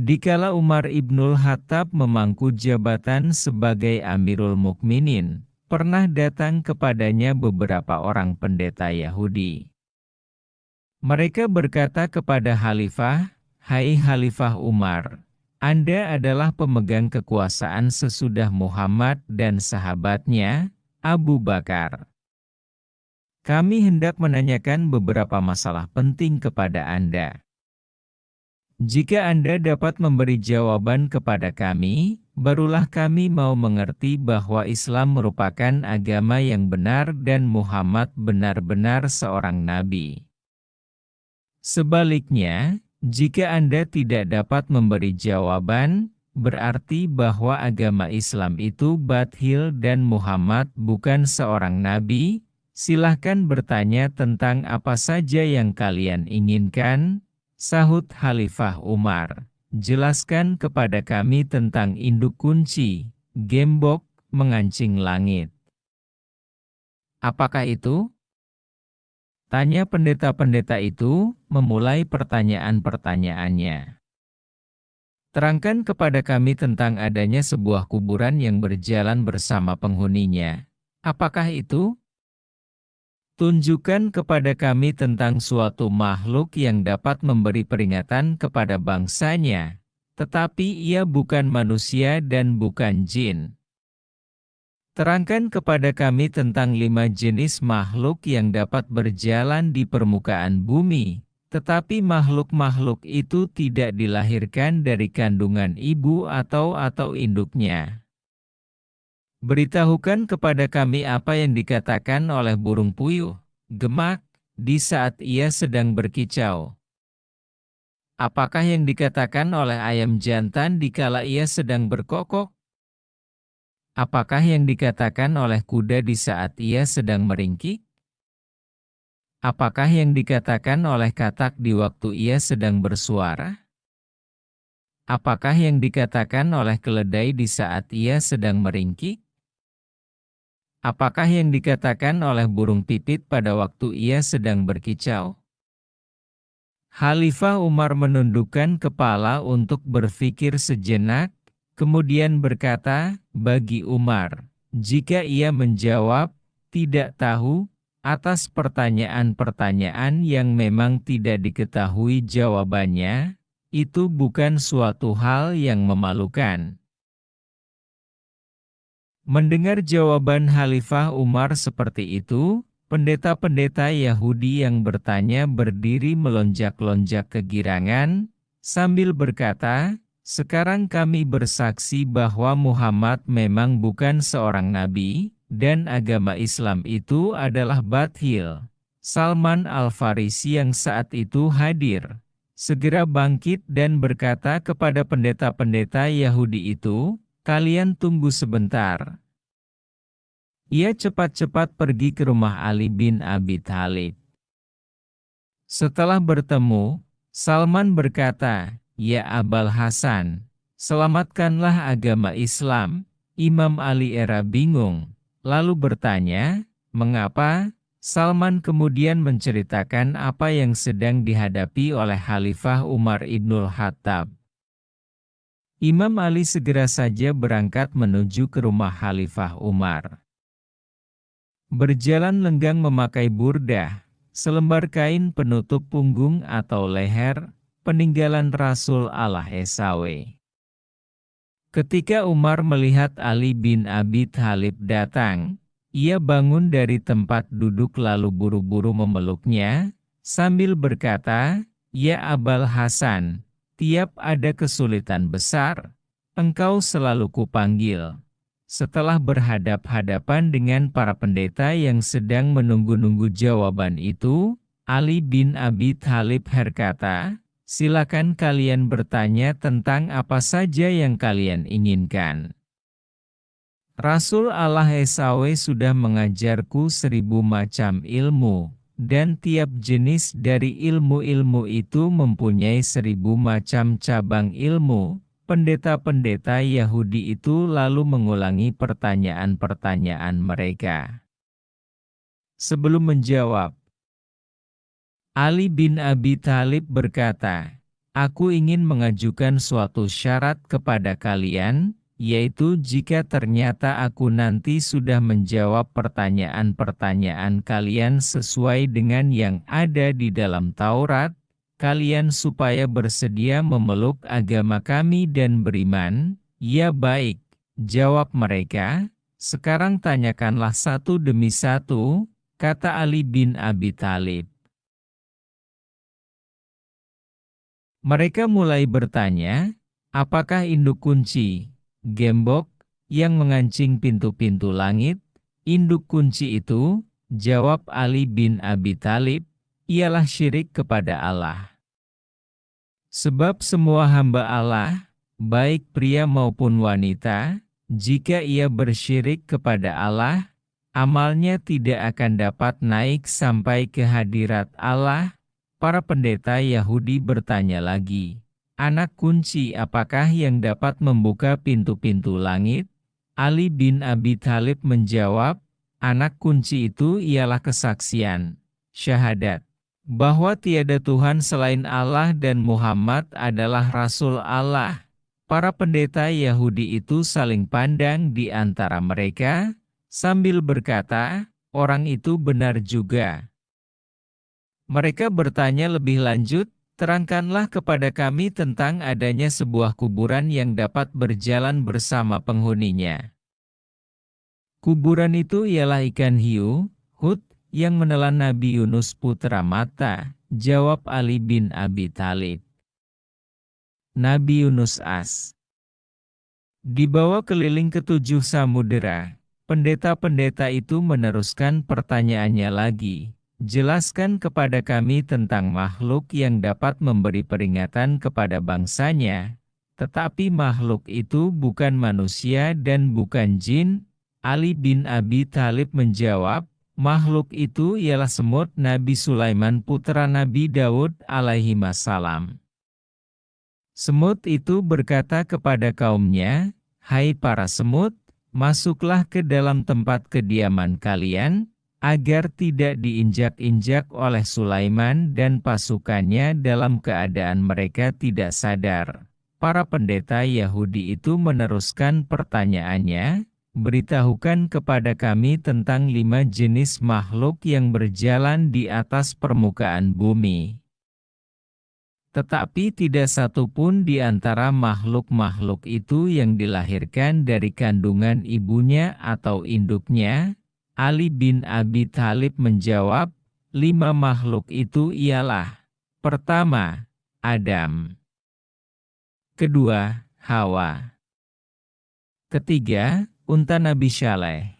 Dikala Umar ibnul Khattab memangku jabatan sebagai Amirul Mukminin, pernah datang kepadanya beberapa orang pendeta Yahudi. Mereka berkata kepada Khalifah, "Hai Khalifah Umar, Anda adalah pemegang kekuasaan sesudah Muhammad dan sahabatnya, Abu Bakar. Kami hendak menanyakan beberapa masalah penting kepada Anda. Jika Anda dapat memberi jawaban kepada kami, barulah kami mau mengerti bahwa Islam merupakan agama yang benar dan Muhammad benar-benar seorang nabi. Sebaliknya, jika Anda tidak dapat memberi jawaban, berarti bahwa agama Islam itu batil dan Muhammad bukan seorang nabi. Silahkan bertanya tentang apa saja yang kalian inginkan." Sahut Khalifah Umar, "Jelaskan kepada kami tentang induk kunci, gembok, mengancing langit." "Apakah itu?" tanya pendeta-pendeta itu, memulai pertanyaan-pertanyaannya. "Terangkan kepada kami tentang adanya sebuah kuburan yang berjalan bersama penghuninya. Apakah itu?" "Tunjukkan kepada kami tentang suatu makhluk yang dapat memberi peringatan kepada bangsanya, tetapi ia bukan manusia dan bukan jin. Terangkan kepada kami tentang 5 jenis makhluk yang dapat berjalan di permukaan bumi, tetapi makhluk-makhluk itu tidak dilahirkan dari kandungan ibu atau induknya. Beritahukan kepada kami apa yang dikatakan oleh burung puyuh, gemak, di saat ia sedang berkicau. Apakah yang dikatakan oleh ayam jantan dikala ia sedang berkokok? Apakah yang dikatakan oleh kuda di saat ia sedang meringkik? Apakah yang dikatakan oleh katak di waktu ia sedang bersuara? Apakah yang dikatakan oleh keledai di saat ia sedang meringkik? Apakah yang dikatakan oleh burung pipit pada waktu ia sedang berkicau?" Khalifah Umar menundukkan kepala untuk berpikir sejenak, kemudian berkata, bagi Umar, jika ia menjawab, "tidak tahu," atas pertanyaan-pertanyaan yang memang tidak diketahui jawabannya, itu bukan suatu hal yang memalukan. Mendengar jawaban Khalifah Umar seperti itu, pendeta-pendeta Yahudi yang bertanya berdiri melonjak-lonjak kegirangan, sambil berkata, "Sekarang kami bersaksi bahwa Muhammad memang bukan seorang nabi, dan agama Islam itu adalah batil." Salman Al-Farisi yang saat itu hadir, segera bangkit dan berkata kepada pendeta-pendeta Yahudi itu, "Kalian tunggu sebentar." Ia cepat-cepat pergi ke rumah Ali bin Abi Thalib. Setelah bertemu, Salman berkata, "Ya Abal Hasan, selamatkanlah agama Islam." Imam Ali era bingung, lalu bertanya, "Mengapa?" Salman kemudian menceritakan apa yang sedang dihadapi oleh Khalifah Umar ibnul Khattab. Imam Ali segera saja berangkat menuju ke rumah Khalifah Umar. Berjalan lenggang memakai burdah, selembar kain penutup punggung atau leher, peninggalan Rasul SAW. Ketika Umar melihat Ali bin Abi Thalib datang, ia bangun dari tempat duduk lalu buru-buru memeluknya, sambil berkata, "Ya Abal Hasan, tiap ada kesulitan besar, engkau selalu kupanggil." Setelah berhadap-hadapan dengan para pendeta yang sedang menunggu-nunggu jawaban itu, Ali bin Abi Thalib berkata, "Silakan kalian bertanya tentang apa saja yang kalian inginkan. Rasul Allah SAW sudah mengajarku 1000 macam ilmu, dan tiap jenis dari ilmu-ilmu itu mempunyai 1000 macam cabang ilmu." Pendeta-pendeta Yahudi itu lalu mengulangi pertanyaan-pertanyaan mereka. Sebelum menjawab, Ali bin Abi Thalib berkata, Aku ingin mengajukan suatu syarat kepada kalian, yaitu jika ternyata aku nanti sudah menjawab pertanyaan-pertanyaan kalian sesuai dengan yang ada di dalam Taurat, kalian supaya bersedia memeluk agama kami dan beriman. Ya baik, jawab mereka, sekarang tanyakanlah satu demi satu, kata Ali bin Abi Thalib. Mereka mulai bertanya, apakah induk kunci, gembok, yang mengancing pintu-pintu langit? Induk kunci itu, jawab Ali bin Abi Thalib, ialah syirik kepada Allah. Sebab semua hamba Allah, baik pria maupun wanita, jika ia bersyirik kepada Allah, amalnya tidak akan dapat naik sampai ke hadirat Allah. Para pendeta Yahudi bertanya lagi, anak kunci apakah yang dapat membuka pintu-pintu langit? Ali bin Abi Thalib menjawab, anak kunci itu ialah kesaksian, syahadat, bahwa tiada Tuhan selain Allah dan Muhammad adalah Rasul Allah. Para pendeta Yahudi itu saling pandang di antara mereka, sambil berkata, orang itu benar juga. Mereka bertanya lebih lanjut, terangkanlah kepada kami tentang adanya sebuah kuburan yang dapat berjalan bersama penghuninya. Kuburan itu ialah ikan hiu, Hud, yang menelan Nabi Yunus putra Matta, jawab Ali bin Abi Thalib. Nabi Yunus As. Dibawa keliling ketujuh samudera, pendeta-pendeta itu meneruskan pertanyaannya lagi. Jelaskan kepada kami tentang makhluk yang dapat memberi peringatan kepada bangsanya, tetapi makhluk itu bukan manusia dan bukan jin. Ali bin Abi Thalib menjawab, makhluk itu ialah semut Nabi Sulaiman putra Nabi Daud alaihi wassalam. Semut itu berkata kepada kaumnya, hai para semut, masuklah ke dalam tempat kediaman kalian, agar tidak diinjak-injak oleh Sulaiman dan pasukannya dalam keadaan mereka tidak sadar. Para pendeta Yahudi itu meneruskan pertanyaannya, beritahukan kepada kami tentang 5 jenis makhluk yang berjalan di atas permukaan bumi. Tetapi tidak satu pun di antara makhluk-makhluk itu yang dilahirkan dari kandungan ibunya atau induknya. Ali bin Abi Thalib menjawab, 5 makhluk itu ialah, pertama, Adam. Kedua, Hawa. Ketiga, unta Nabi Syaleh.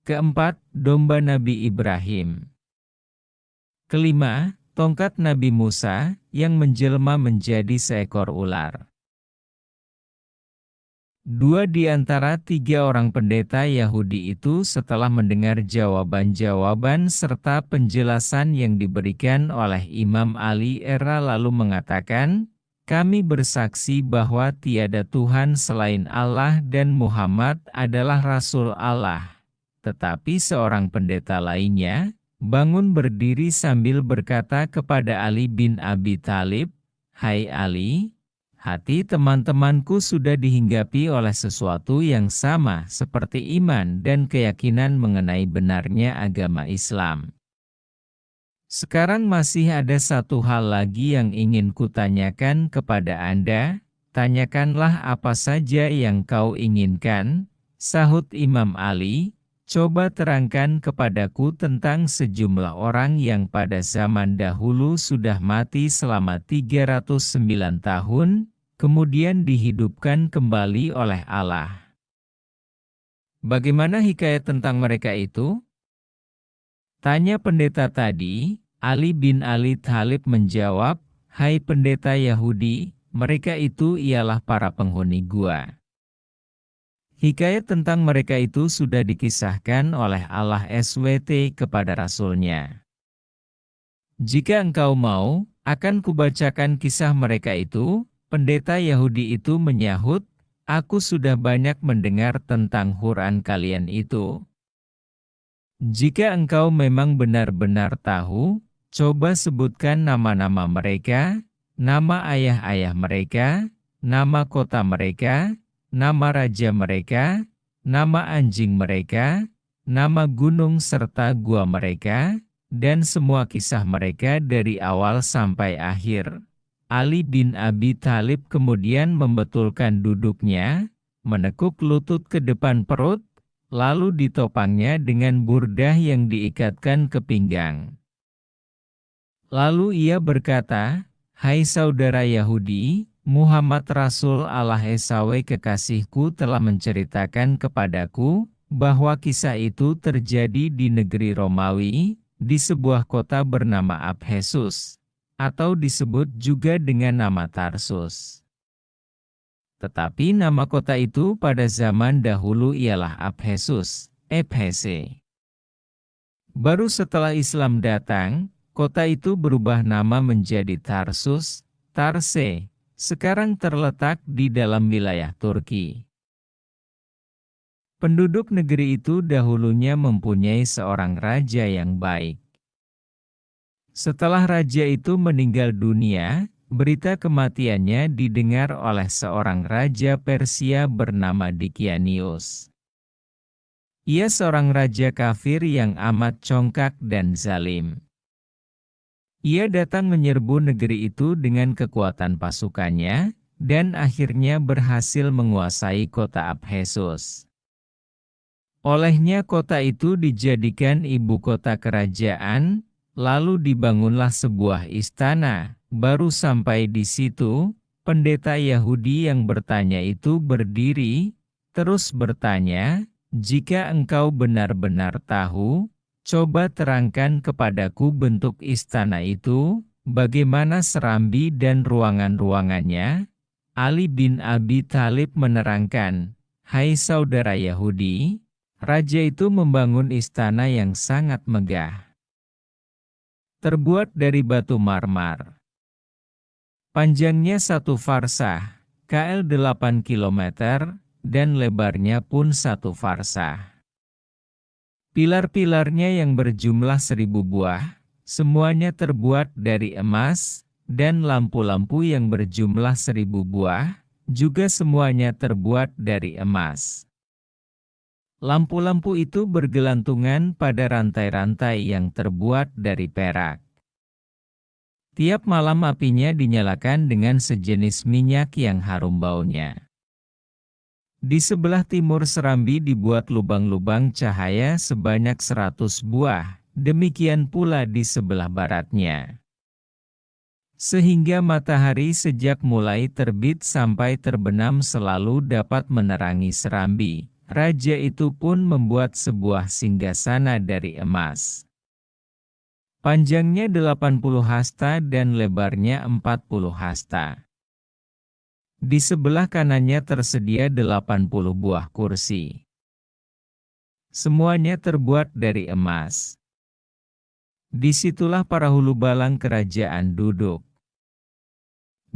Keempat, domba Nabi Ibrahim. Kelima, tongkat Nabi Musa, yang menjelma menjadi seekor ular. 2 di antara 3 orang pendeta Yahudi itu setelah mendengar jawaban-jawaban serta penjelasan yang diberikan oleh Imam Ali lalu mengatakan, kami bersaksi bahwa tiada Tuhan selain Allah dan Muhammad adalah Rasul Allah. Tetapi seorang pendeta lainnya bangun berdiri sambil berkata kepada Ali bin Abi Thalib, hai Ali, hati teman-temanku sudah dihinggapi oleh sesuatu yang sama seperti iman dan keyakinan mengenai benarnya agama Islam. Sekarang masih ada satu hal lagi yang ingin kutanyakan kepada Anda, tanyakanlah apa saja yang kau inginkan, sahut Imam Ali. Coba terangkan kepadaku tentang sejumlah orang yang pada zaman dahulu sudah mati selama 309 tahun, kemudian dihidupkan kembali oleh Allah. Bagaimana hikayat tentang mereka itu? Tanya pendeta tadi. Ali bin Abi Thalib menjawab, hai pendeta Yahudi, mereka itu ialah para penghuni gua. Hikayat tentang mereka itu sudah dikisahkan oleh Allah SWT kepada Rasulnya. Jika engkau mau, akan kubacakan kisah mereka itu. Pendeta Yahudi itu menyahut, aku sudah banyak mendengar tentang Quran kalian itu. Jika engkau memang benar-benar tahu, coba sebutkan nama-nama mereka, nama ayah-ayah mereka, nama kota mereka, nama raja mereka, nama anjing mereka, nama gunung serta gua mereka, dan semua kisah mereka dari awal sampai akhir. Ali bin Abi Thalib kemudian membetulkan duduknya, menekuk lutut ke depan perut, lalu ditopangnya dengan burdah yang diikatkan ke pinggang. Lalu ia berkata, "Hai saudara Yahudi, Muhammad Rasul Allah SAW kekasihku telah menceritakan kepadaku, bahwa kisah itu terjadi di negeri Romawi, di sebuah kota bernama Abhesus, atau disebut juga dengan nama Tarsus. Tetapi nama kota itu pada zaman dahulu ialah Abhesus, Ephese. Baru setelah Islam datang, kota itu berubah nama menjadi Tarsus, Tarse, sekarang terletak di dalam wilayah Turki. Penduduk negeri itu dahulunya mempunyai seorang raja yang baik. Setelah raja itu meninggal dunia, berita kematiannya didengar oleh seorang raja Persia bernama Dikianius. Ia seorang raja kafir yang amat congkak dan zalim. Ia datang menyerbu negeri itu dengan kekuatan pasukannya, dan akhirnya berhasil menguasai kota Abhesus. Olehnya kota itu dijadikan ibu kota kerajaan, lalu dibangunlah sebuah istana. Baru sampai di situ, pendeta Yahudi yang bertanya itu berdiri, terus bertanya, "Jika engkau benar-benar tahu, coba terangkan kepadaku bentuk istana itu, bagaimana serambi dan ruangan-ruangannya?" Ali bin Abi Thalib menerangkan, "Hai saudara Yahudi, raja itu membangun istana yang sangat megah. Terbuat dari batu marmar. Panjangnya 1 farsah, kl 8 km, dan lebarnya pun 1 farsah. Pilar-pilarnya yang berjumlah 1000 buah, semuanya terbuat dari emas, dan lampu-lampu yang berjumlah 1000 buah, juga semuanya terbuat dari emas. Lampu-lampu itu bergelantungan pada rantai-rantai yang terbuat dari perak. Tiap malam apinya dinyalakan dengan sejenis minyak yang harum baunya. Di sebelah timur serambi dibuat lubang-lubang cahaya sebanyak 100 buah, demikian pula di sebelah baratnya. Sehingga matahari sejak mulai terbit sampai terbenam selalu dapat menerangi serambi. Raja itu pun membuat sebuah singgasana dari emas. Panjangnya 80 hasta dan lebarnya 40 hasta. Di sebelah kanannya tersedia 80 buah kursi. Semuanya terbuat dari emas. Disitulah para hulu balang kerajaan duduk.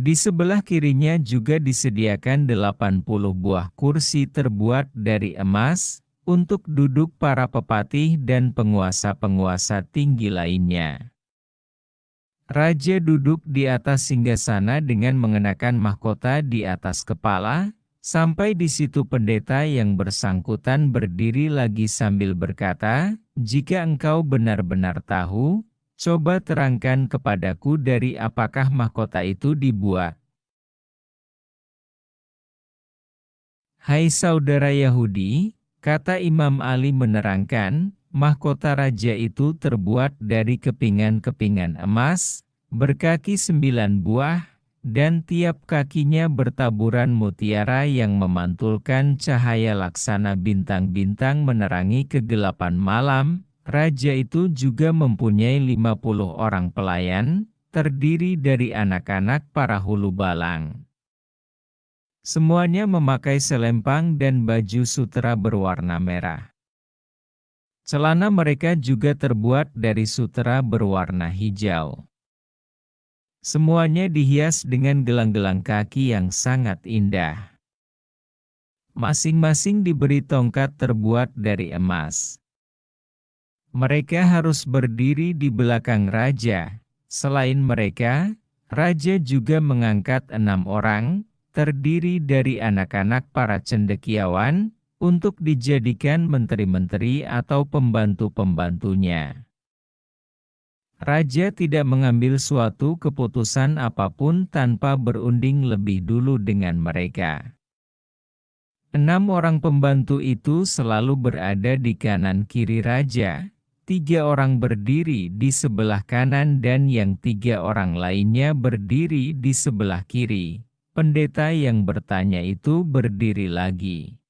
Di sebelah kirinya juga disediakan 80 buah kursi terbuat dari emas, untuk duduk para pepatih dan penguasa-penguasa tinggi lainnya. Raja duduk di atas singgasana dengan mengenakan mahkota di atas kepala, sampai di situ pendeta yang bersangkutan berdiri lagi sambil berkata, "Jika engkau benar-benar tahu, coba terangkan kepadaku dari apakah mahkota itu dibuat." Hai saudara Yahudi, kata Imam Ali menerangkan, mahkota raja itu terbuat dari kepingan-kepingan emas, berkaki 9 buah, dan tiap kakinya bertaburan mutiara yang memantulkan cahaya laksana bintang-bintang menerangi kegelapan malam. Raja itu juga mempunyai 50 orang pelayan, terdiri dari anak-anak para hulu balang. Semuanya memakai selempang dan baju sutera berwarna merah. Celana mereka juga terbuat dari sutera berwarna hijau. Semuanya dihias dengan gelang-gelang kaki yang sangat indah. Masing-masing diberi tongkat terbuat dari emas. Mereka harus berdiri di belakang raja. Selain mereka, Raja juga mengangkat 6 orang, terdiri dari anak-anak para cendekiawan, untuk dijadikan menteri-menteri atau pembantu-pembantunya. Raja tidak mengambil suatu keputusan apapun tanpa berunding lebih dulu dengan mereka. 6 orang pembantu itu selalu berada di kanan kiri raja, 3 orang berdiri di sebelah kanan dan yang 3 orang lainnya berdiri di sebelah kiri. Pendeta yang bertanya itu berdiri lagi.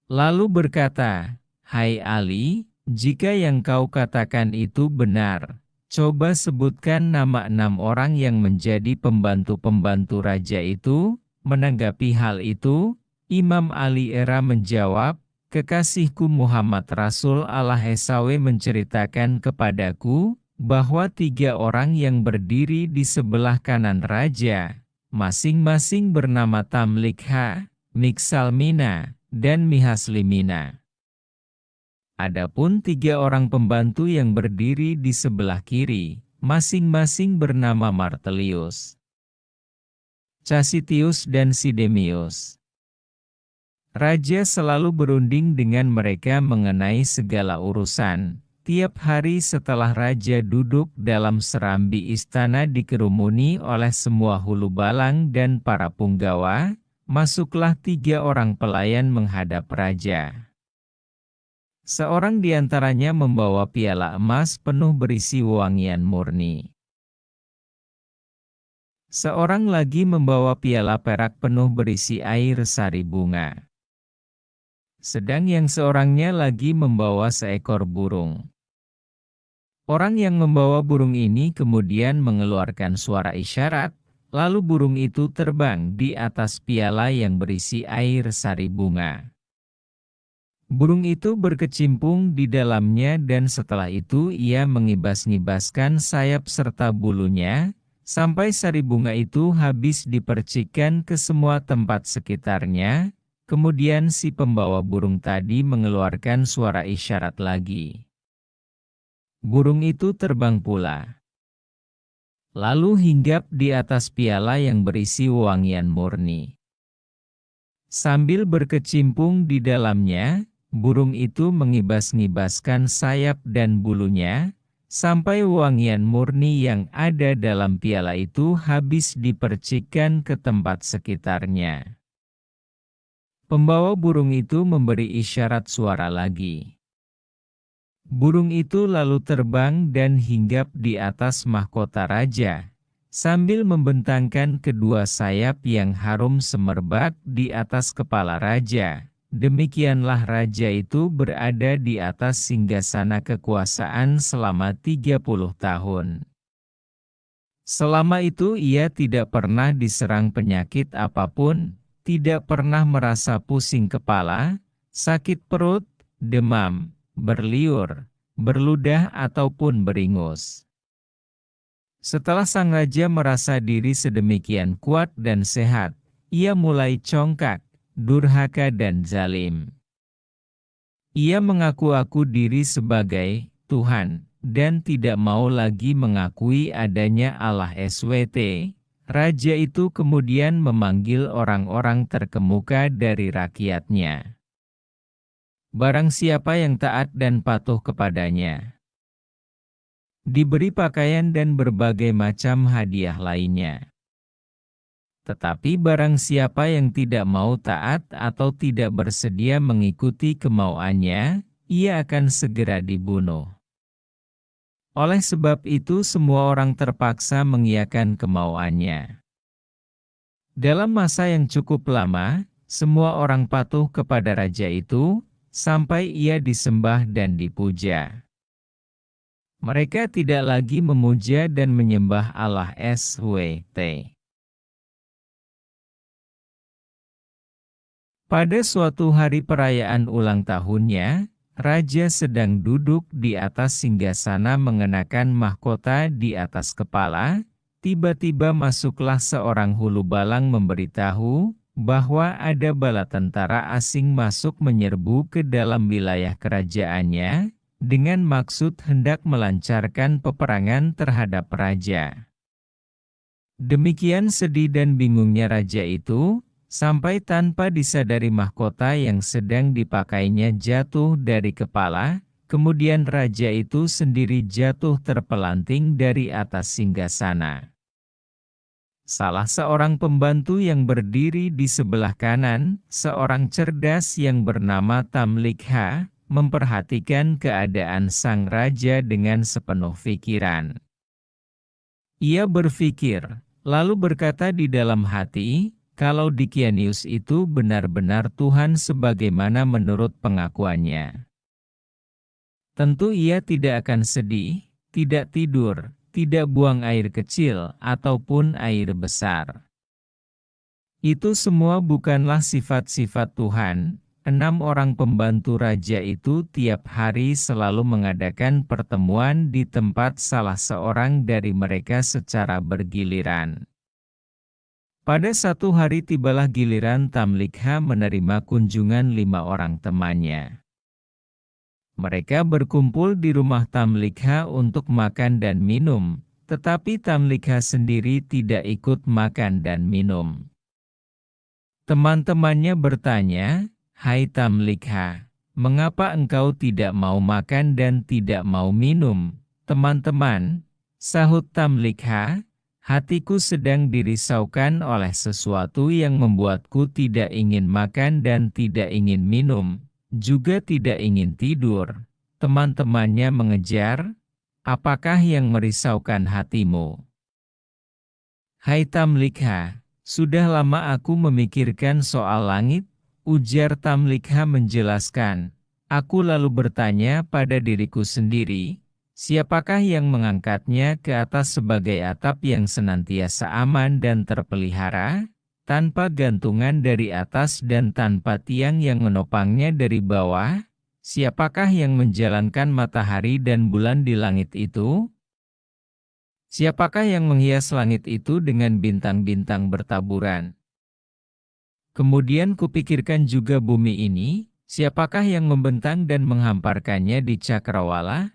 Lalu berkata, "Hai Ali, jika yang kau katakan itu benar, coba sebutkan nama 6 orang yang menjadi pembantu-pembantu raja itu." Menanggapi hal itu, Imam Ali Era menjawab, "Kekasihku Muhammad Rasul Allah SAW menceritakan kepadaku, bahwa 3 orang yang berdiri di sebelah kanan raja, masing-masing bernama Tamlikha, Miksalmina, dan Mihaslimina. Adapun 3 orang pembantu yang berdiri di sebelah kiri, masing-masing bernama Martelius, Casitius dan Sidemius. Raja selalu berunding dengan mereka mengenai segala urusan. Tiap hari setelah raja duduk dalam serambi istana dikerumuni oleh semua hulu balang dan para punggawa, masuklah 3 orang pelayan menghadap raja. Seorang di antaranya membawa piala emas penuh berisi wangian murni. Seorang lagi membawa piala perak penuh berisi air sari bunga. Sedang yang seorangnya lagi membawa seekor burung. Orang yang membawa burung ini kemudian mengeluarkan suara isyarat, lalu burung itu terbang di atas piala yang berisi air sari bunga. Burung itu berkecimpung di dalamnya dan setelah itu ia mengibas-ngibaskan sayap serta bulunya, sampai sari bunga itu habis dipercikkan ke semua tempat sekitarnya. Kemudian si pembawa burung tadi mengeluarkan suara isyarat lagi. Burung itu terbang pula. Lalu hinggap di atas piala yang berisi wangian murni. Sambil berkecimpung di dalamnya, burung itu mengibas-ngibaskan sayap dan bulunya, sampai wangian murni yang ada dalam piala itu habis dipercikkan ke tempat sekitarnya. Pembawa burung itu memberi isyarat suara lagi. Burung itu lalu terbang dan hinggap di atas mahkota raja, sambil membentangkan kedua sayap yang harum semerbak di atas kepala raja. Demikianlah raja itu berada di atas singgasana kekuasaan selama 30 tahun. Selama itu ia tidak pernah diserang penyakit apapun, tidak pernah merasa pusing kepala, sakit perut, demam, berliur, berludah ataupun beringus. Setelah sang raja merasa diri sedemikian kuat dan sehat, ia mulai congkak, durhaka dan zalim. Ia mengaku-aku diri sebagai Tuhan, dan tidak mau lagi mengakui adanya Allah SWT. Raja itu kemudian memanggil orang-orang terkemuka dari rakyatnya. Barang siapa yang taat dan patuh kepadanya, diberi pakaian dan berbagai macam hadiah lainnya. Tetapi barang siapa yang tidak mau taat atau tidak bersedia mengikuti kemauannya, ia akan segera dibunuh. Oleh sebab itu semua orang terpaksa mengiyakan kemauannya. Dalam masa yang cukup lama, semua orang patuh kepada raja itu, sampai ia disembah dan dipuja. Mereka tidak lagi memuja dan menyembah Allah SWT. Pada suatu hari perayaan ulang tahunnya, raja sedang duduk di atas singgasana mengenakan mahkota di atas kepala. Tiba-tiba masuklah seorang hulu balang memberitahu bahwa ada bala tentara asing masuk menyerbu ke dalam wilayah kerajaannya, dengan maksud hendak melancarkan peperangan terhadap raja. Demikian sedih dan bingungnya raja itu, sampai tanpa disadari mahkota yang sedang dipakainya jatuh dari kepala, kemudian raja itu sendiri jatuh terpelanting dari atas singgasana. Salah seorang pembantu yang berdiri di sebelah kanan, seorang cerdas yang bernama Tamlikha, memperhatikan keadaan sang raja dengan sepenuh pikiran. Ia berpikir, lalu berkata di dalam hati, kalau Dikianius itu benar-benar Tuhan sebagaimana menurut pengakuannya. Tentu ia tidak akan sedih, tidak tidur, tidak buang air kecil, ataupun air besar. Itu semua bukanlah sifat-sifat Tuhan. 6 orang pembantu raja itu tiap hari selalu mengadakan pertemuan di tempat salah seorang dari mereka secara bergiliran. Pada satu hari tibalah giliran Tamlikha menerima kunjungan 5 orang temannya. Mereka berkumpul di rumah Tamlikha untuk makan dan minum, tetapi Tamlikha sendiri tidak ikut makan dan minum. Teman-temannya bertanya, "Hai Tamlikha, mengapa engkau tidak mau makan dan tidak mau minum?" "Teman-teman," sahut Tamlikha, "hatiku sedang dirisaukan oleh sesuatu yang membuatku tidak ingin makan dan tidak ingin minum, juga tidak ingin tidur." Teman-temannya mengejar, "Apakah yang merisaukan hatimu?" "Hai Tamlikha, sudah lama aku memikirkan soal langit," ujar Tamlikha menjelaskan. "Aku lalu bertanya pada diriku sendiri, siapakah yang mengangkatnya ke atas sebagai atap yang senantiasa aman dan terpelihara, tanpa gantungan dari atas dan tanpa tiang yang menopangnya dari bawah? Siapakah yang menjalankan matahari dan bulan di langit itu? Siapakah yang menghias langit itu dengan bintang-bintang bertaburan? Kemudian kupikirkan juga bumi ini, siapakah yang membentang dan menghamparkannya di cakrawala?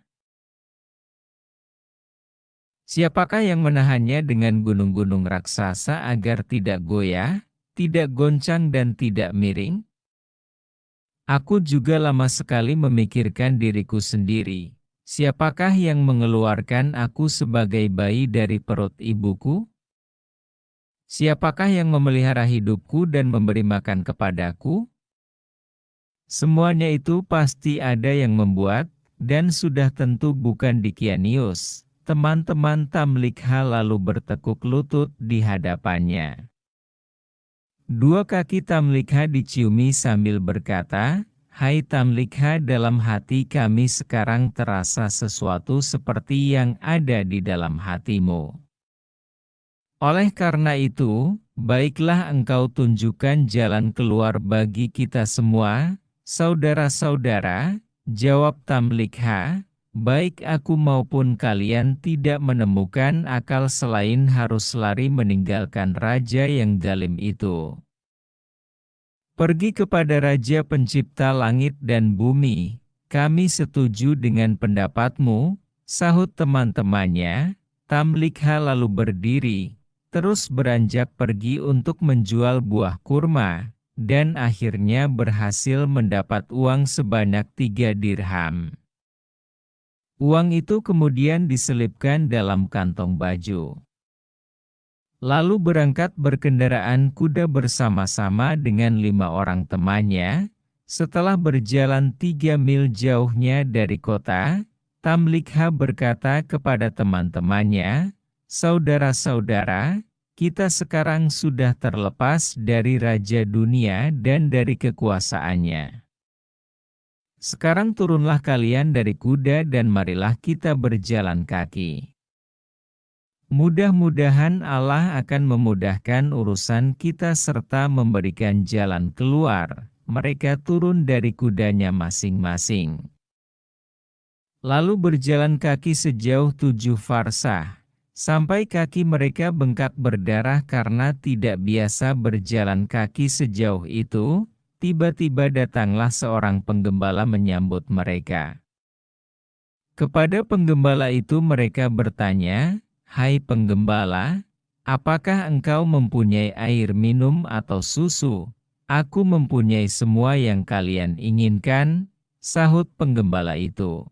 Siapakah yang menahannya dengan gunung-gunung raksasa agar tidak goyah, tidak goncang dan tidak miring? Aku juga lama sekali memikirkan diriku sendiri. Siapakah yang mengeluarkan aku sebagai bayi dari perut ibuku? Siapakah yang memelihara hidupku dan memberi makan kepadaku? Semuanya itu pasti ada yang membuat, dan sudah tentu bukan Dikianius. Teman-teman Tamlikha lalu bertekuk lutut di hadapannya. 2 kaki Tamlikha diciumi sambil berkata, "Hai Tamlikha, dalam hati kami sekarang terasa sesuatu seperti yang ada di dalam hatimu. Oleh karena itu, baiklah engkau tunjukkan jalan keluar bagi kita semua, saudara-saudara," jawab Tamlikha. "Baik aku maupun kalian tidak menemukan akal selain harus lari meninggalkan raja yang zalim itu. Pergi kepada Raja Pencipta langit dan bumi." "Kami setuju dengan pendapatmu," sahut teman-temannya. Tamlikha lalu berdiri, terus beranjak pergi untuk menjual buah kurma, dan akhirnya berhasil mendapat uang sebanyak 3 dirham. Uang itu kemudian diselipkan dalam kantong baju. Lalu berangkat berkendaraan kuda bersama-sama dengan 5 orang temannya. Setelah berjalan 3 mil jauhnya dari kota, Tamlikha berkata kepada teman-temannya, "Saudara-saudara, kita sekarang sudah terlepas dari Raja Dunia dan dari kekuasaannya. Sekarang turunlah kalian dari kuda dan marilah kita berjalan kaki. Mudah-mudahan Allah akan memudahkan urusan kita serta memberikan jalan keluar." Mereka turun dari kudanya masing-masing. Lalu berjalan kaki sejauh 7 farsah, sampai kaki mereka bengkak berdarah karena tidak biasa berjalan kaki sejauh itu. Tiba-tiba datanglah seorang penggembala menyambut mereka. Kepada penggembala itu mereka bertanya, "Hai penggembala, Apakah engkau mempunyai air minum atau susu? Aku mempunyai semua yang kalian inginkan, sahut penggembala itu.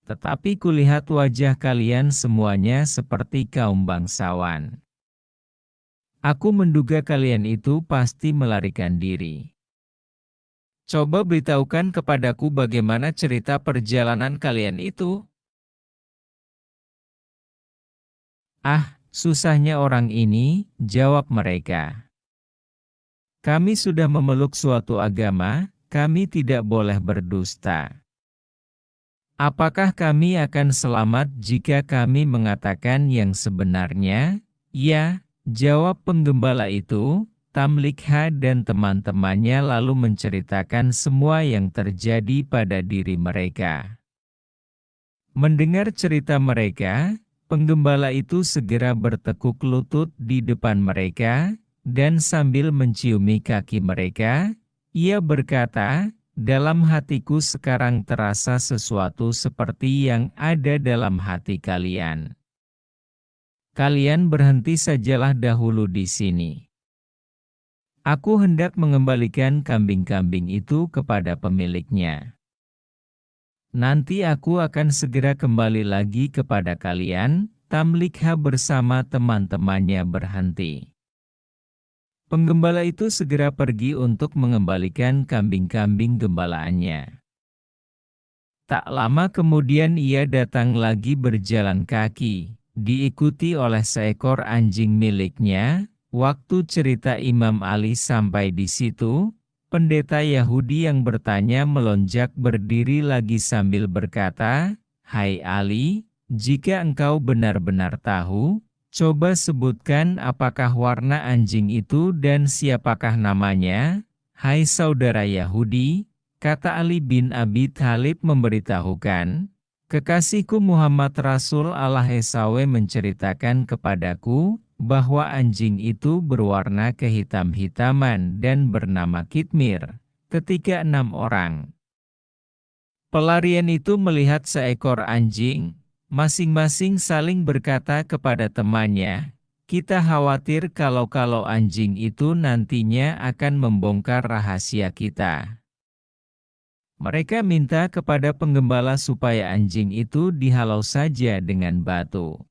Tetapi kulihat wajah kalian semuanya seperti kaum bangsawan. Aku menduga kalian itu pasti melarikan diri. Coba beritahukan kepadaku bagaimana cerita perjalanan kalian itu. Ah, susahnya orang ini, jawab mereka. Kami sudah memeluk suatu agama, kami tidak boleh berdusta. Apakah kami akan selamat jika kami mengatakan yang sebenarnya? Ya, jawab penggembala itu. Tamlikha dan teman-temannya lalu menceritakan semua yang terjadi pada diri mereka. Mendengar cerita mereka, penggembala itu segera bertekuk lutut di depan mereka, dan sambil menciumi kaki mereka, ia berkata, "Dalam hatiku sekarang terasa sesuatu seperti yang ada dalam hati kalian. Kalian berhenti sajalah dahulu di sini. Aku hendak mengembalikan kambing-kambing itu kepada pemiliknya. Nanti aku akan segera kembali lagi kepada kalian." Tamlikha bersama teman-temannya berhenti. Penggembala itu segera pergi untuk mengembalikan kambing-kambing gembalaannya. Tak lama kemudian ia datang lagi berjalan kaki, diikuti oleh seekor anjing miliknya. Waktu cerita Imam Ali sampai di situ, pendeta Yahudi yang bertanya melonjak berdiri lagi sambil berkata, "Hai Ali, jika engkau benar-benar tahu, coba sebutkan apakah warna anjing itu dan siapakah namanya?" "Hai saudara Yahudi," kata Ali bin Abi Thalib memberitahukan, "Kekasihku Muhammad Rasul Allah SAW menceritakan kepadaku, bahwa anjing itu berwarna kehitam-hitaman dan bernama Kitmir. Ketika 6 orang pelarian itu melihat seekor anjing, masing-masing saling berkata kepada temannya, 'Kita khawatir kalau anjing itu nantinya akan membongkar rahasia kita.' Mereka minta kepada penggembala supaya anjing itu dihalau saja dengan batu.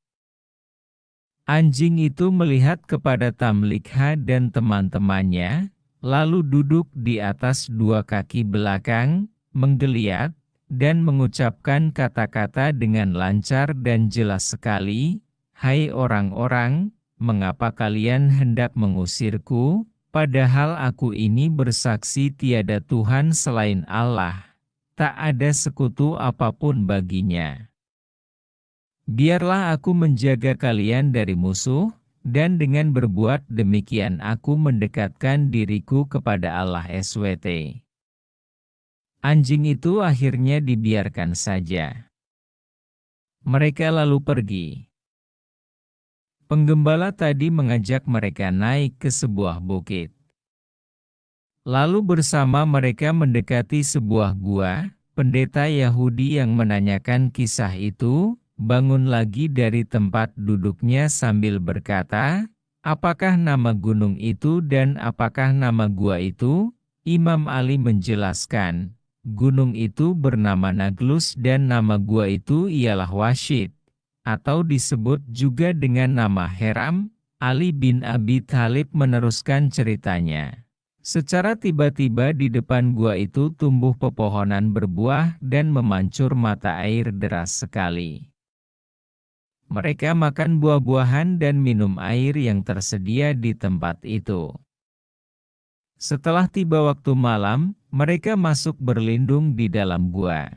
Anjing itu melihat kepada Tamlikha dan teman-temannya, lalu duduk di atas dua kaki belakang, menggeliat, dan mengucapkan kata-kata dengan lancar dan jelas sekali, 'Hai orang-orang, mengapa kalian hendak mengusirku, padahal aku ini bersaksi tiada Tuhan selain Allah, tak ada sekutu apapun baginya. Biarlah aku menjaga kalian dari musuh, dan dengan berbuat demikian aku mendekatkan diriku kepada Allah SWT.' Anjing itu akhirnya dibiarkan saja. Mereka lalu pergi. Penggembala tadi mengajak mereka naik ke sebuah bukit. Lalu bersama mereka mendekati sebuah gua. Pendeta Yahudi yang menanyakan kisah itu bangun lagi dari tempat duduknya sambil berkata, "Apakah nama gunung itu dan apakah nama gua itu?" Imam Ali menjelaskan, gunung itu bernama Naglus dan nama gua itu ialah Washid, atau disebut juga dengan nama Heram. Ali bin Abi Thalib meneruskan ceritanya. Secara tiba-tiba di depan gua itu tumbuh pepohonan berbuah dan memancur mata air deras sekali. Mereka makan buah-buahan dan minum air yang tersedia di tempat itu. Setelah tiba waktu malam, mereka masuk berlindung di dalam gua.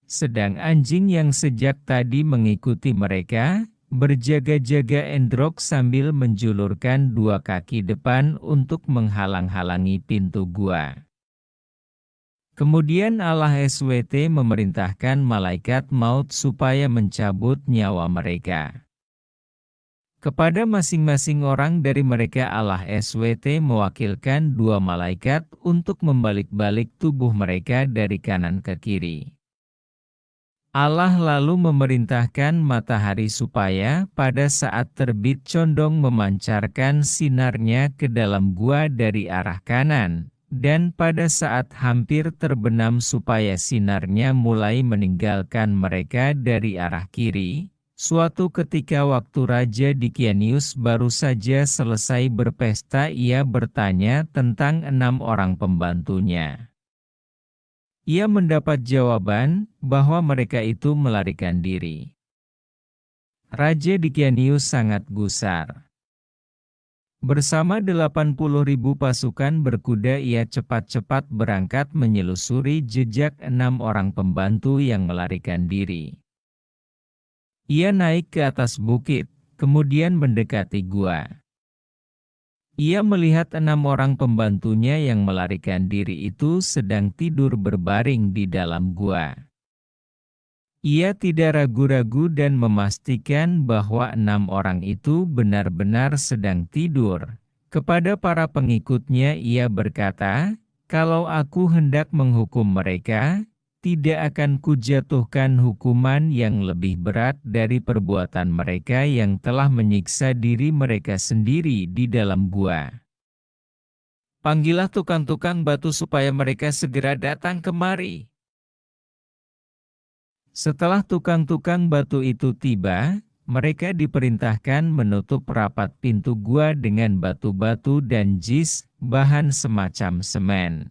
Sedang anjing yang sejak tadi mengikuti mereka, berjaga-jaga endrok sambil menjulurkan dua kaki depan untuk menghalang-halangi pintu gua. Kemudian Allah SWT memerintahkan malaikat maut supaya mencabut nyawa mereka. Kepada masing-masing orang dari mereka Allah SWT mewakilkan dua malaikat untuk membalik-balik tubuh mereka dari kanan ke kiri. Allah lalu memerintahkan matahari supaya pada saat terbit condong memancarkan sinarnya ke dalam gua dari arah kanan, dan pada saat hampir terbenam supaya sinarnya mulai meninggalkan mereka dari arah kiri. Suatu ketika waktu Raja Dikianius baru saja selesai berpesta, ia bertanya tentang 6 orang pembantunya. Ia mendapat jawaban bahwa mereka itu melarikan diri. Raja Dikianius sangat gusar. Bersama 80.000 pasukan berkuda ia cepat-cepat berangkat menyelusuri jejak 6 orang pembantu yang melarikan diri. Ia naik ke atas bukit, kemudian mendekati gua. Ia melihat 6 orang pembantunya yang melarikan diri itu sedang tidur berbaring di dalam gua. Ia tidak ragu-ragu dan memastikan bahwa 6 orang itu benar-benar sedang tidur. Kepada para pengikutnya ia berkata, "Kalau aku hendak menghukum mereka, tidak akan kujatuhkan hukuman yang lebih berat dari perbuatan mereka yang telah menyiksa diri mereka sendiri di dalam gua. Panggillah tukang-tukang batu supaya mereka segera datang kemari." Setelah tukang-tukang batu itu tiba, mereka diperintahkan menutup rapat pintu gua dengan batu-batu dan jis, bahan semacam semen.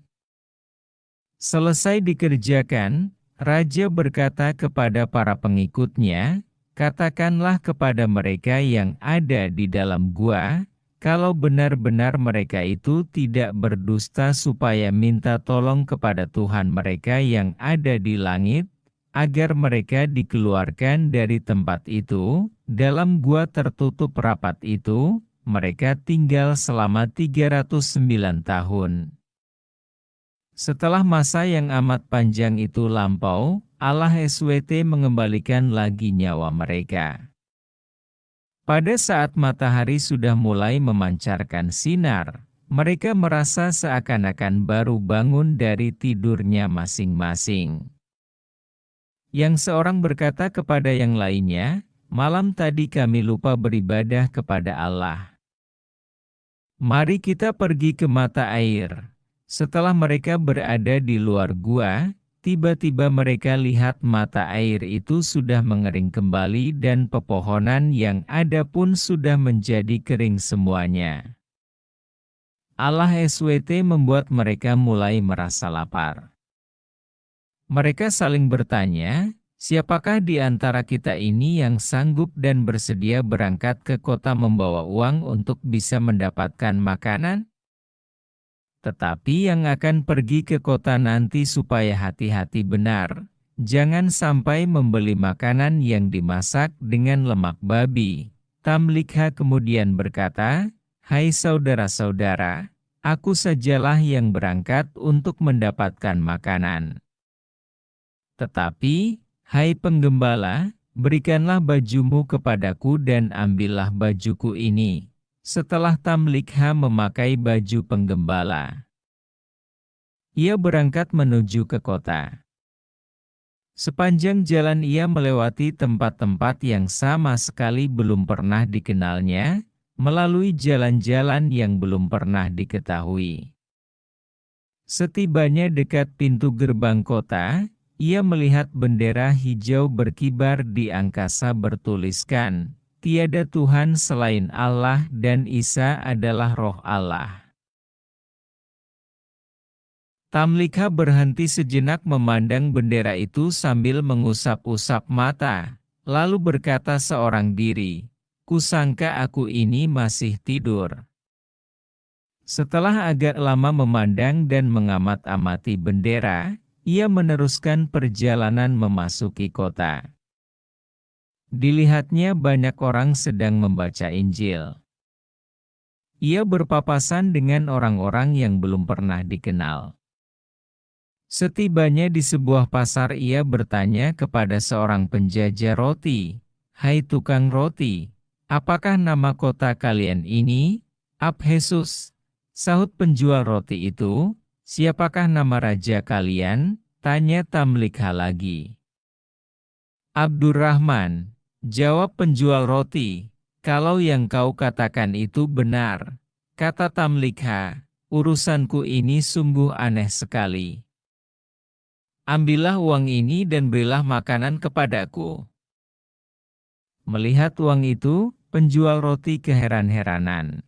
Selesai dikerjakan, Raja berkata kepada para pengikutnya, "Katakanlah kepada mereka yang ada di dalam gua, kalau benar-benar mereka itu tidak berdusta supaya minta tolong kepada Tuhan mereka yang ada di langit, agar mereka dikeluarkan dari tempat itu." Dalam gua tertutup rapat itu, mereka tinggal selama 309 tahun. Setelah masa yang amat panjang itu lampau, Allah SWT mengembalikan lagi nyawa mereka. Pada saat matahari sudah mulai memancarkan sinar, mereka merasa seakan-akan baru bangun dari tidurnya masing-masing. Yang seorang berkata kepada yang lainnya, "Malam tadi kami lupa beribadah kepada Allah. Mari kita pergi ke mata air." Setelah mereka berada di luar gua, tiba-tiba mereka lihat mata air itu sudah mengering kembali dan pepohonan yang ada pun sudah menjadi kering semuanya. Allah SWT membuat mereka mulai merasa lapar. Mereka saling bertanya, "Siapakah di antara kita ini yang sanggup dan bersedia berangkat ke kota membawa uang untuk bisa mendapatkan makanan?" Tetapi yang akan pergi ke kota nanti supaya hati-hati benar, jangan sampai membeli makanan yang dimasak dengan lemak babi. Tamlikha kemudian berkata, "Hai saudara-saudara, aku sajalah yang berangkat untuk mendapatkan makanan. Tetapi, hai penggembala, berikanlah bajumu kepadaku dan ambillah bajuku ini." Setelah Tamlikha memakai baju penggembala, ia berangkat menuju ke kota. Sepanjang jalan ia melewati tempat-tempat yang sama sekali belum pernah dikenalnya, melalui jalan-jalan yang belum pernah diketahui. Setibanya dekat pintu gerbang kota, ia melihat bendera hijau berkibar di angkasa bertuliskan, "Tiada Tuhan selain Allah dan Isa adalah Roh Allah." Tamlikha berhenti sejenak memandang bendera itu sambil mengusap-usap mata, lalu berkata seorang diri, "Kusangka aku ini masih tidur." Setelah agak lama memandang dan mengamat-amati bendera, ia meneruskan perjalanan memasuki kota. Dilihatnya banyak orang sedang membaca Injil. Ia berpapasan dengan orang-orang yang belum pernah dikenal. Setibanya di sebuah pasar ia bertanya kepada seorang penjajah roti, "Hai tukang roti, apakah nama kota kalian ini?" "Abhesus," sahut penjual roti itu. "Siapakah nama raja kalian?" tanya Tamlikha lagi. Abdurrahman, jawab penjual roti, kalau yang kau katakan itu benar. Kata Tamlikha, urusanku ini sungguh aneh sekali. Ambillah uang ini dan berilah makanan kepadaku. Melihat uang itu, penjual roti keheran-heranan.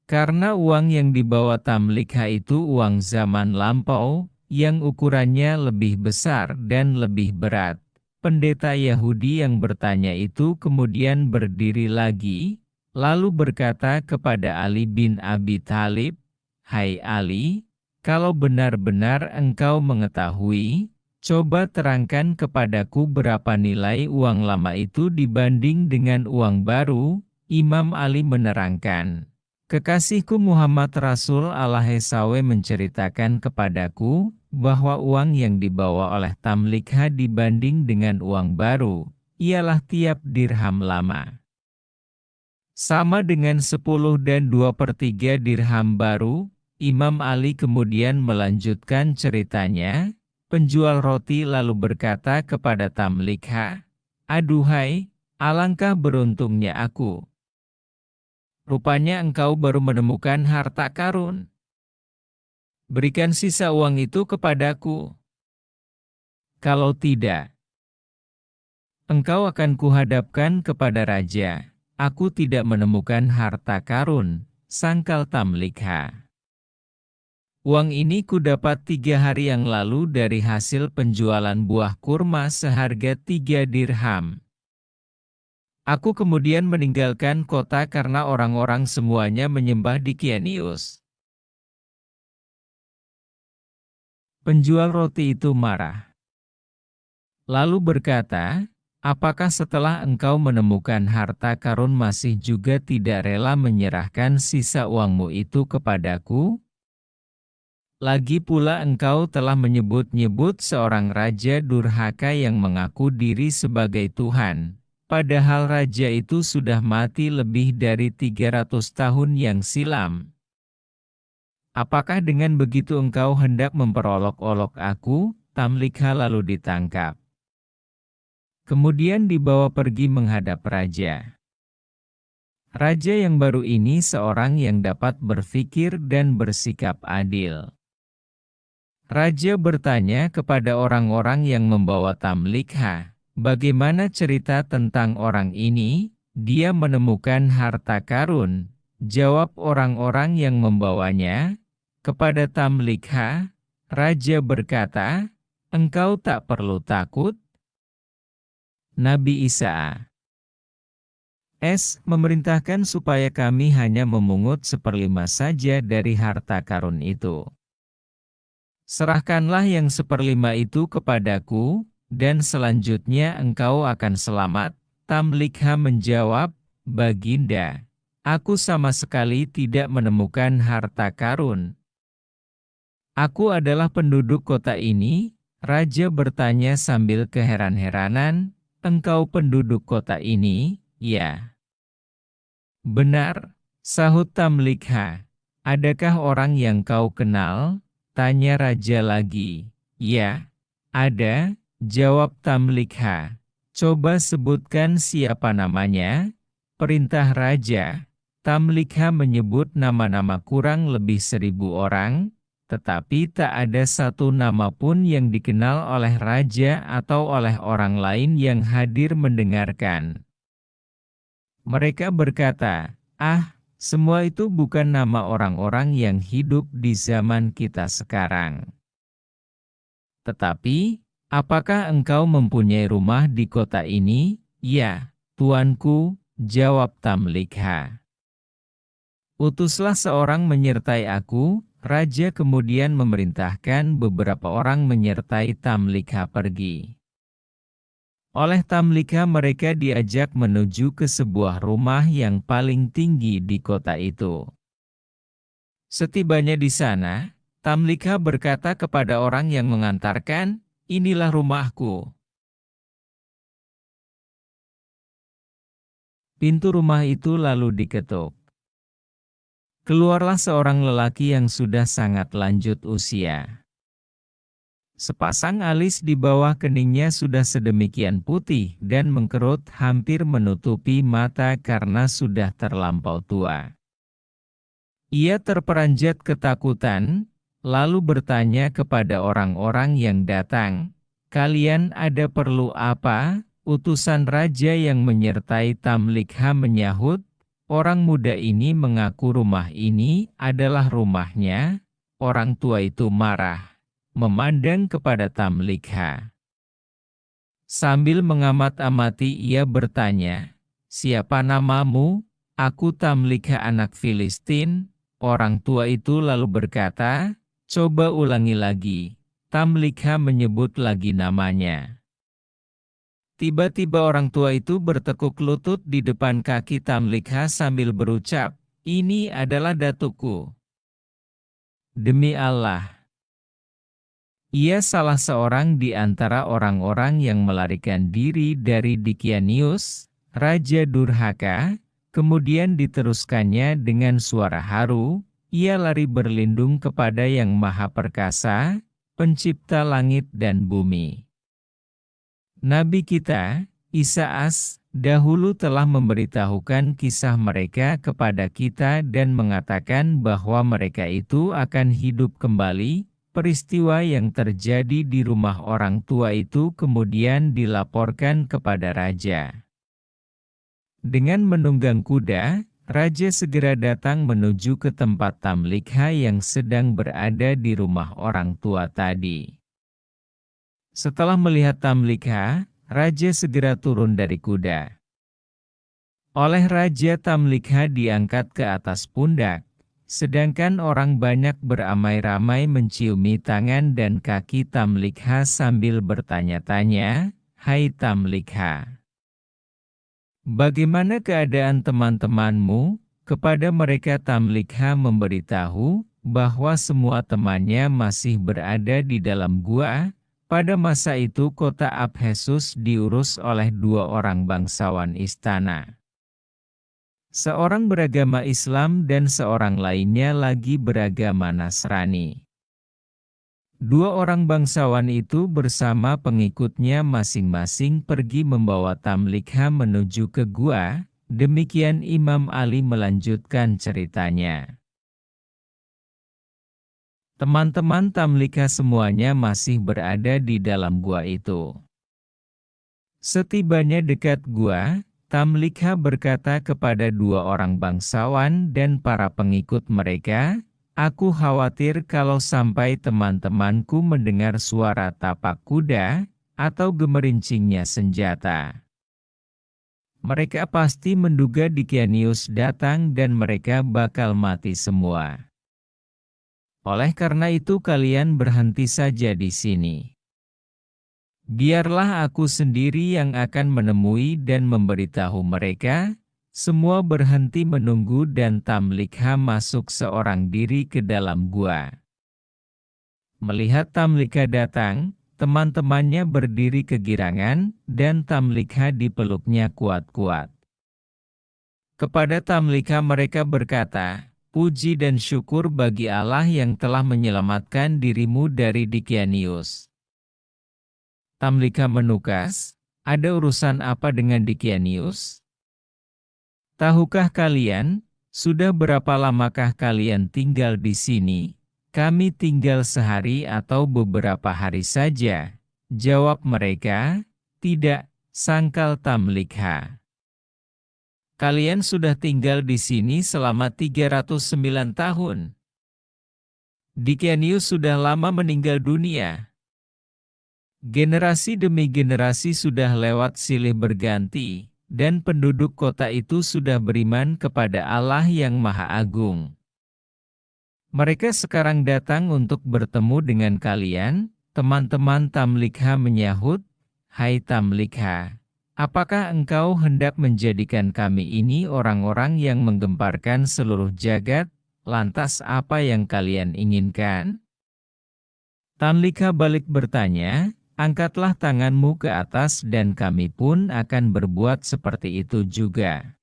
Karena uang yang dibawa Tamlikha itu uang zaman lampau, yang ukurannya lebih besar dan lebih berat. Pendeta Yahudi yang bertanya itu kemudian berdiri lagi, lalu berkata kepada Ali bin Abi Thalib, "Hai Ali, kalau benar-benar engkau mengetahui, coba terangkan kepadaku berapa nilai uang lama itu dibanding dengan uang baru." Imam Ali menerangkan, "Kekasihku Muhammad Rasul alaihissalam menceritakan kepadaku bahwa uang yang dibawa oleh Tamlikha dibanding dengan uang baru, ialah tiap dirham lama. Sama dengan 10 dan 2/3 dirham baru." Imam Ali kemudian melanjutkan ceritanya. Penjual roti lalu berkata kepada Tamlikha, "Aduhai, alangkah beruntungnya aku. Rupanya engkau baru menemukan harta karun. Berikan sisa uang itu kepadaku. Kalau tidak, engkau akan kuhadapkan kepada raja." "Aku tidak menemukan harta karun," sangkal Tamlikha. "Uang ini kudapat 3 hari yang lalu dari hasil penjualan buah kurma seharga 3 dirham. Aku kemudian meninggalkan kota karena orang-orang semuanya menyembah Dikianius." Penjual roti itu marah, lalu berkata, "Apakah setelah engkau menemukan harta karun masih juga tidak rela menyerahkan sisa uangmu itu kepadaku? Lagi pula engkau telah menyebut-nyebut seorang raja durhaka yang mengaku diri sebagai Tuhan, padahal raja itu sudah mati lebih dari 300 tahun yang silam. Apakah dengan begitu engkau hendak memperolok-olok aku?" Tamlikha lalu ditangkap, kemudian dibawa pergi menghadap raja. Raja yang baru ini seorang yang dapat berfikir dan bersikap adil. Raja bertanya kepada orang-orang yang membawa Tamlikha, "Bagaimana cerita tentang orang ini? Dia menemukan harta karun." Jawab orang-orang yang membawanya. Kepada Tamlikha, raja berkata, "Engkau tak perlu takut. Nabi Isa memerintahkan supaya kami hanya memungut 1/5 saja dari harta karun itu. Serahkanlah yang 1/5 itu kepadaku, dan selanjutnya engkau akan selamat." Tamlikha menjawab, "Baginda, aku sama sekali tidak menemukan harta karun. Aku adalah penduduk kota ini." Raja bertanya sambil keheran-heranan, "Engkau penduduk kota ini?" "Ya." "Benar," sahut Tamlikha. "Adakah orang yang kau kenal?" Tanya raja lagi. "Ya, ada," jawab Tamlikha. "Coba sebutkan siapa namanya?" Perintah raja. Tamlikha menyebut nama-nama kurang lebih 1.000 orang, tetapi tak ada satu nama pun yang dikenal oleh raja atau oleh orang lain yang hadir mendengarkan. Mereka berkata, "Ah, semua itu bukan nama orang-orang yang hidup di zaman kita sekarang. Tetapi, apakah engkau mempunyai rumah di kota ini?" "Ya, tuanku," jawab Tamlikha. "Utuslah seorang menyertai aku." Raja kemudian memerintahkan beberapa orang menyertai Tamlikha pergi. Oleh Tamlikha mereka diajak menuju ke sebuah rumah yang paling tinggi di kota itu. Setibanya di sana, Tamlikha berkata kepada orang yang mengantarkan, "Inilah rumahku." Pintu rumah itu lalu diketuk. Keluarlah seorang lelaki yang sudah sangat lanjut usia. Sepasang alis di bawah keningnya sudah sedemikian putih dan mengkerut hampir menutupi mata karena sudah terlampau tua. Ia terperanjat ketakutan, lalu bertanya kepada orang-orang yang datang, "Kalian ada perlu apa?" Utusan raja yang menyertai Tamlikha menyahut, "Orang muda ini mengaku rumah ini adalah rumahnya." Orang tua itu marah, memandang kepada Tamlikha. Sambil mengamat-amati ia bertanya, "Siapa namamu?" "Aku Tamlikha anak Filistin." Orang tua itu lalu berkata, "Coba ulangi lagi." Tamlikha menyebut lagi namanya. Tiba-tiba orang tua itu bertekuk lutut di depan kaki Tamlikha sambil berucap, "Ini adalah datuku. Demi Allah, ia salah seorang di antara orang-orang yang melarikan diri dari Dikianius, Raja Durhaka." Kemudian diteruskannya dengan suara haru, "Ia lari berlindung kepada Yang Maha Perkasa, Pencipta langit dan bumi." Nabi kita, Isaas, dahulu telah memberitahukan kisah mereka kepada kita dan mengatakan bahwa mereka itu akan hidup kembali. Peristiwa yang terjadi di rumah orang tua itu kemudian dilaporkan kepada raja. Dengan menunggang kuda, raja segera datang menuju ke tempat Tamlikha yang sedang berada di rumah orang tua tadi. Setelah melihat Tamlikha, raja segera turun dari kuda. Oleh raja, Tamlikha diangkat ke atas pundak, sedangkan orang banyak beramai-ramai menciumi tangan dan kaki Tamlikha sambil bertanya-tanya, "Hai Tamlikha, bagaimana keadaan teman-temanmu?" Kepada mereka Tamlikha memberitahu bahwa semua temannya masih berada di dalam gua. Pada masa itu kota Abhesus diurus oleh dua orang bangsawan istana. Seorang beragama Islam dan seorang lainnya lagi beragama Nasrani. Dua orang bangsawan itu bersama pengikutnya masing-masing pergi membawa Tamlikha menuju ke gua. Demikian Imam Ali melanjutkan ceritanya. Teman-teman Tamlikha semuanya masih berada di dalam gua itu. Setibanya dekat gua, Tamlikha berkata kepada dua orang bangsawan dan para pengikut mereka, "Aku khawatir kalau sampai teman-temanku mendengar suara tapak kuda atau gemerincingnya senjata. Mereka pasti menduga Dikianius datang dan mereka bakal mati semua. Oleh karena itu kalian berhenti saja di sini. Biarlah aku sendiri yang akan menemui dan memberitahu mereka." Semua berhenti menunggu dan Tamlikha masuk seorang diri ke dalam gua. Melihat Tamlikha datang, teman-temannya berdiri kegirangan dan Tamlikha dipeluknya kuat-kuat. Kepada Tamlikha mereka berkata, "Puji dan syukur bagi Allah yang telah menyelamatkan dirimu dari Dikianius." Tamlikha menukas, "Ada urusan apa dengan Dikianius? Tahukah kalian, sudah berapa lamakah kalian tinggal di sini?" "Kami tinggal sehari atau beberapa hari saja," jawab mereka. "Tidak," sangkal Tamlikha. "Kalian sudah tinggal di sini selama 309 tahun. Dikianius sudah lama meninggal dunia. Generasi demi generasi sudah lewat silih berganti, dan penduduk kota itu sudah beriman kepada Allah yang Maha Agung. Mereka sekarang datang untuk bertemu dengan kalian." Teman-teman Tamlikha menyahut, "Hai Tamlikha, apakah engkau hendak menjadikan kami ini orang-orang yang menggemparkan seluruh jagat? Lantas apa yang kalian inginkan?" Tamlikha balik bertanya, "Angkatlah tanganmu ke atas dan kami pun akan berbuat seperti itu juga."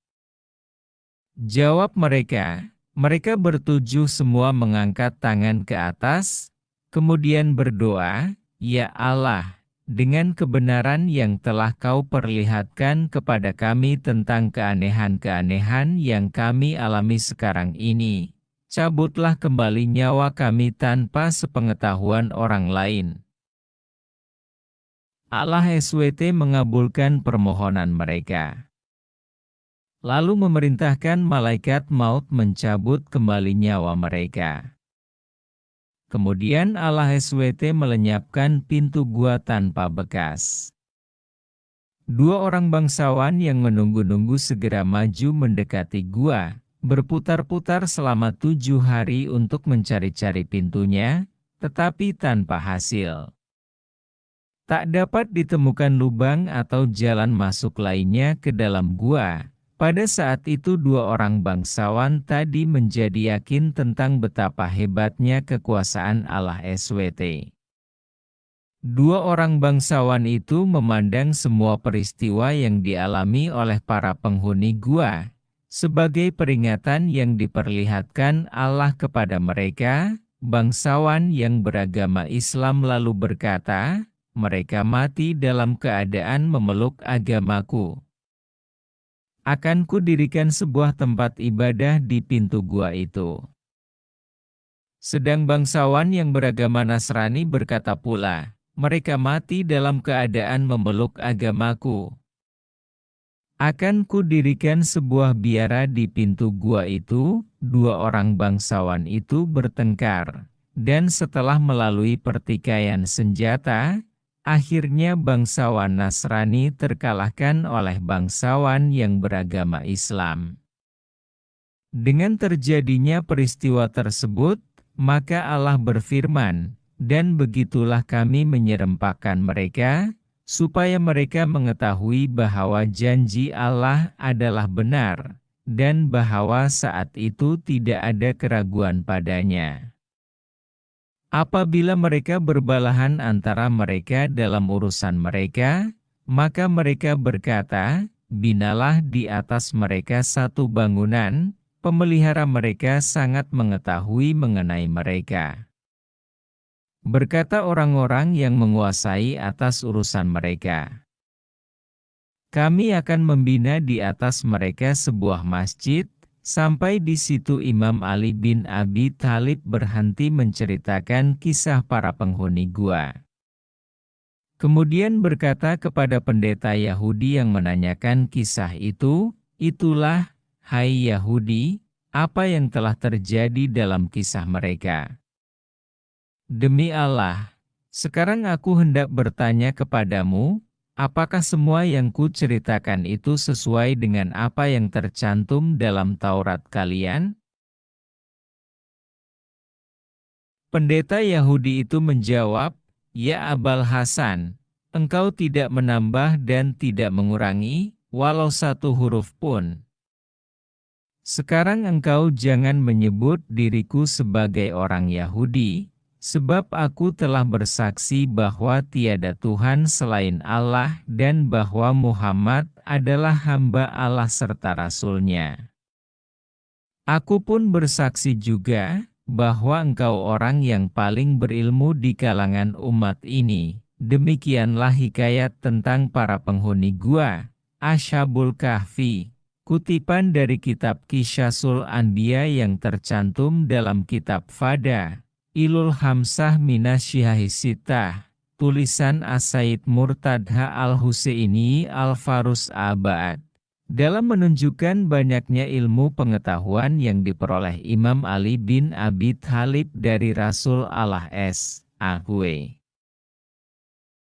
Jawab mereka. Mereka bertujuh semua mengangkat tangan ke atas, kemudian berdoa, ya Allah, dengan kebenaran yang telah Kau perlihatkan kepada kami tentang keanehan-keanehan yang kami alami sekarang ini, cabutlah kembali nyawa kami tanpa sepengetahuan orang lain. Allah SWT mengabulkan permohonan mereka. Lalu memerintahkan malaikat maut mencabut kembali nyawa mereka. Kemudian Allah SWT melenyapkan pintu gua tanpa bekas. Dua orang bangsawan yang menunggu-nunggu segera maju mendekati gua, berputar-putar selama 7 hari untuk mencari-cari pintunya, tetapi tanpa hasil. Tak dapat ditemukan lubang atau jalan masuk lainnya ke dalam gua. Pada saat itu dua orang bangsawan tadi menjadi yakin tentang betapa hebatnya kekuasaan Allah SWT. Dua orang bangsawan itu memandang semua peristiwa yang dialami oleh para penghuni gua sebagai peringatan yang diperlihatkan Allah kepada mereka. Bangsawan yang beragama Islam lalu berkata, mereka mati dalam keadaan memeluk agamaku. Akan kudirikan sebuah tempat ibadah di pintu gua itu. Sedang bangsawan yang beragama Nasrani berkata pula, mereka mati dalam keadaan memeluk agamaku. Akan kudirikan sebuah biara di pintu gua itu. Dua orang bangsawan itu bertengkar, dan setelah melalui pertikaian senjata, akhirnya bangsawan Nasrani terkalahkan oleh bangsawan yang beragama Islam. Dengan terjadinya peristiwa tersebut, maka Allah berfirman, dan begitulah kami menyerempakkan mereka, supaya mereka mengetahui bahwa janji Allah adalah benar, dan bahwa saat itu tidak ada keraguan padanya. Apabila mereka berbalahan antara mereka dalam urusan mereka, maka mereka berkata, binalah di atas mereka satu bangunan, pemelihara mereka sangat mengetahui mengenai mereka. Berkata orang-orang yang menguasai atas urusan mereka, kami akan membina di atas mereka sebuah masjid. Sampai di situ Imam Ali bin Abi Thalib berhenti menceritakan kisah para penghuni gua. Kemudian berkata kepada pendeta Yahudi yang menanyakan kisah itu, itulah, hai Yahudi, apa yang telah terjadi dalam kisah mereka. Demi Allah, sekarang aku hendak bertanya kepadamu, apakah semua yang kuceritakan itu sesuai dengan apa yang tercantum dalam Taurat kalian? Pendeta Yahudi itu menjawab, ya Abal Hasan, engkau tidak menambah dan tidak mengurangi, walau satu huruf pun. Sekarang engkau jangan menyebut diriku sebagai orang Yahudi, sebab aku telah bersaksi bahwa tiada Tuhan selain Allah dan bahwa Muhammad adalah hamba Allah serta Rasul-Nya. Aku pun bersaksi juga bahwa engkau orang yang paling berilmu di kalangan umat ini. Demikianlah hikayat tentang para penghuni gua, Ashabul Kahfi. Kutipan dari kitab Qisasul Anbiya yang tercantum dalam kitab Fada. Ilul Hamsah Minasyihahisitah, tulisan As-Said Murtadha Al-Husaini Al-Farus Abad. Dalam menunjukkan banyaknya ilmu pengetahuan yang diperoleh Imam Ali bin Abi Thalib dari Rasul Allah S.A.W.